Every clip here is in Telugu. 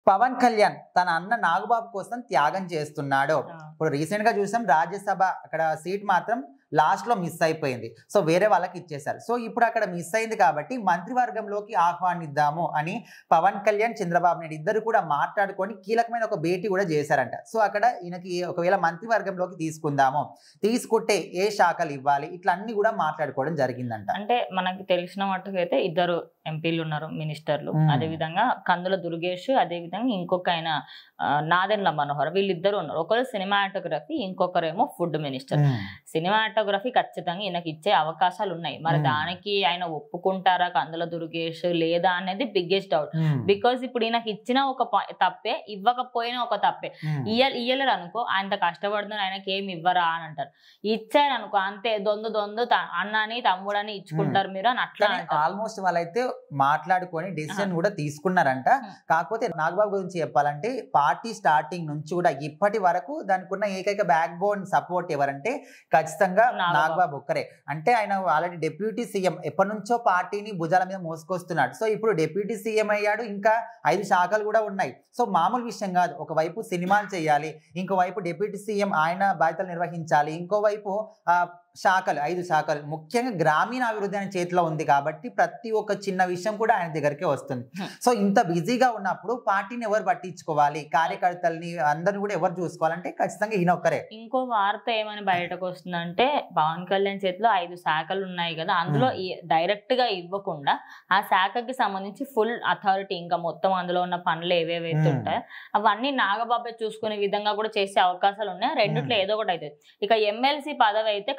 పవన్ కళ్యాణ్ తన అన్న నాగబాబు కోసం త్యాగం చేస్తున్నాడు. ఇప్పుడు రీసెంట్ గా చూసాం రాజ్యసభ అక్కడ సీట్ మాత్రం లాస్ట్ లో మిస్ అయిపోయింది. సో వేరే వాళ్ళకి ఇచ్చేశారు. సో ఇప్పుడు అక్కడ మిస్ అయింది కాబట్టి మంత్రివర్గంలోకి ఆహ్వానిద్దాము అని పవన్ కళ్యాణ్ చంద్రబాబు నాయుడు ఇద్దరు కూడా మాట్లాడుకొని కీలకమైన ఒక భేటీ కూడా చేశారంట. సో అక్కడ ఈయనకి ఒకవేళ మంత్రివర్గంలోకి తీసుకుందాము, తీసుకుంటే ఏ శాఖలు ఇవ్వాలి, ఇట్లా అన్ని కూడా మాట్లాడుకోవడం జరిగిందంట. అంటే మనకి తెలిసిన మట్టుకైతే ఇద్దరు ఎంపీలు ఉన్నారు, మినిస్టర్లు. అదే విధంగా కందుల దుర్గేష్, అదే విధంగా ఇంకొక ఆయన నాదెండ్ల మనోహర్, వీళ్ళిద్దరు ఉన్నారు. ఒకరు సినిమాటోగ్రఫీ, ఇంకొకరేమో ఫుడ్ మినిస్టర్. సినిమాటోగ్రఫీ ఖచ్చితంగా ఈయనకి ఇచ్చే అవకాశాలు ఉన్నాయి. మరి దానికి ఆయన ఒప్పుకుంటారా కందుల దుర్గేష్ లేదా అనేది బిగ్గెస్ట్ డౌట్. బికాస్ ఇప్పుడు ఈయనకి ఇచ్చిన ఒక తప్పే, ఇవ్వకపోయినా ఒక తప్పే. ఇయ్యలేరు అనుకో, ఆయన కష్టపడుతున్నారు, ఆయనకి ఏమి ఇవ్వరా అని అంటారు. ఇచ్చారు అనుకో అంతే, దొందు అన్నని తమ్ముడని ఇచ్చుకుంటారు మీరు అని అట్లా ఆల్మోస్ట్ వాళ్ళైతే మాట్లాడుకొని డెసిషన్ కూడా తీసుకున్నారంట. కాకపోతే నాగబాబు గురించి చెప్పాలంటే పార్టీ స్టార్టింగ్ నుంచి కూడా ఇప్పటి వరకు దానికి ఉన్న ఏకైక బ్యాక్ బోన్ సపోర్ట్ ఎవరంటే ఖచ్చితంగా నాగబాబు ఒక్కరే. అంటే ఆయన ఆల్రెడీ డిప్యూటీ సీఎం, ఎప్పటి నుంచో పార్టీని భుజాల మీద మోసుకొస్తున్నాడు. సో ఇప్పుడు డిప్యూటీ సీఎం అయ్యాడు, ఇంకా 5 శాఖలు కూడా ఉన్నాయి. సో మామూలు విషయం కాదు. ఒకవైపు సినిమాలు చేయాలి, ఇంకోవైపు డిప్యూటీ సీఎం ఆయన బాధ్యతలు నిర్వహించాలి, ఇంకోవైపు శాఖలు 5 శాఖలు, ముఖ్యంగా గ్రామీణ అభివృద్ధి ఆయన చేతిలో ఉంది కాబట్టి ప్రతి ఒక్క చిన్న విషయం కూడా ఆయన దగ్గరికే వస్తుంది. సో ఇంత బిజీగా ఉన్నప్పుడు పార్టీని ఎవరు పట్టించుకోవాలి, కార్యకర్తల్ని అందరిని కూడా ఎవరు చూసుకోవాలంటే ఖచ్చితంగా ఈయన ఒక్కరే. ఇంకో వార్త ఏమని బయటకు వస్తుందంటే పవన్ కళ్యాణ్ చేతిలో 5 శాఖలు ఉన్నాయి కదా, అందులో డైరెక్ట్ గా ఇవ్వకుండా ఆ శాఖకి సంబంధించి ఫుల్ అథారిటీ, ఇంకా మొత్తం అందులో ఉన్న పనులు ఏవేవైతే ఉంటాయో అవన్నీ నాగబాబే చూసుకునే విధంగా కూడా చేసే అవకాశాలు ఉన్నాయి. రెండిట్లో ఏదో ఒకటి అవుతుంది. ఇక ఎమ్మెల్సీ పదవి అయితే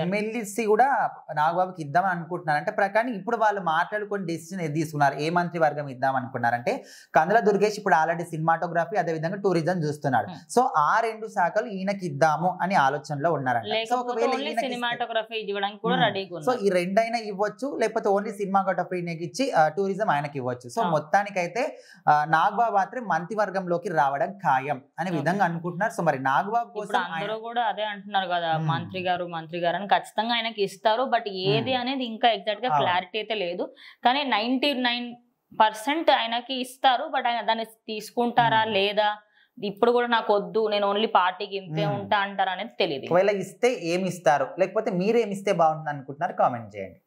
ఎమ్మెల్సీ కూడా నాగబాబుకి ఇద్దామని అనుకుంటున్నారు. అంటే ప్రకారం ఇప్పుడు వాళ్ళు మాట్లాడుకొని డెసిషన్ తీసుకున్నారు. ఏ మంత్రివర్గం ఇద్దాం అనుకున్నారంటే కందుల దుర్గేష్ ఇప్పుడు ఆల్రెడీ సినిమాటోగ్రఫీ, అదే విధంగా టూరిజం చూస్తున్నాడు. సో ఆ 2 శాఖలు ఈయనకి ఇద్దాము అని ఆలోచనలో ఉన్నారంట. సో ఒకవేళ సో ఈ రెండైనా ఇవ్వచ్చు, లేకపోతే ఓన్లీ సినిమాటోగ్రఫీ ఇచ్చి టూరిజం ఆయనకి ఇవ్వచ్చు. సో మొత్తానికైతే నాగబాబు మాత్రం మంత్రివర్గంలోకి రావడం ఖాయం అనే విధంగా అనుకుంటున్నారు. సో మరి నాగబాబు కోసం అందరూ కూడా అదే అంటున్నారు కదా, మంత్రి గారు అని ఖచ్చితంగా ఆయనకి ఇస్తారు. బట్ ఏది అనేది ఇంకా ఎగ్జాక్ట్ గా క్లారిటీ అయితే లేదు. కానీ 99% ఆయనకి ఇస్తారు. బట్ ఆయన దాన్ని తీసుకుంటారా లేదా, ఇప్పుడు కూడా నాకు వద్దు, నేను ఓన్లీ పార్టీకి ఇంతే ఉంటా అంటారా అనేది తెలియదు. ఒకవేళ ఇస్తే ఏమి ఇస్తారు, లేకపోతే మీరేమిస్తే బాగుంటుంది అనుకుంటున్నారు, కామెంట్ చేయండి.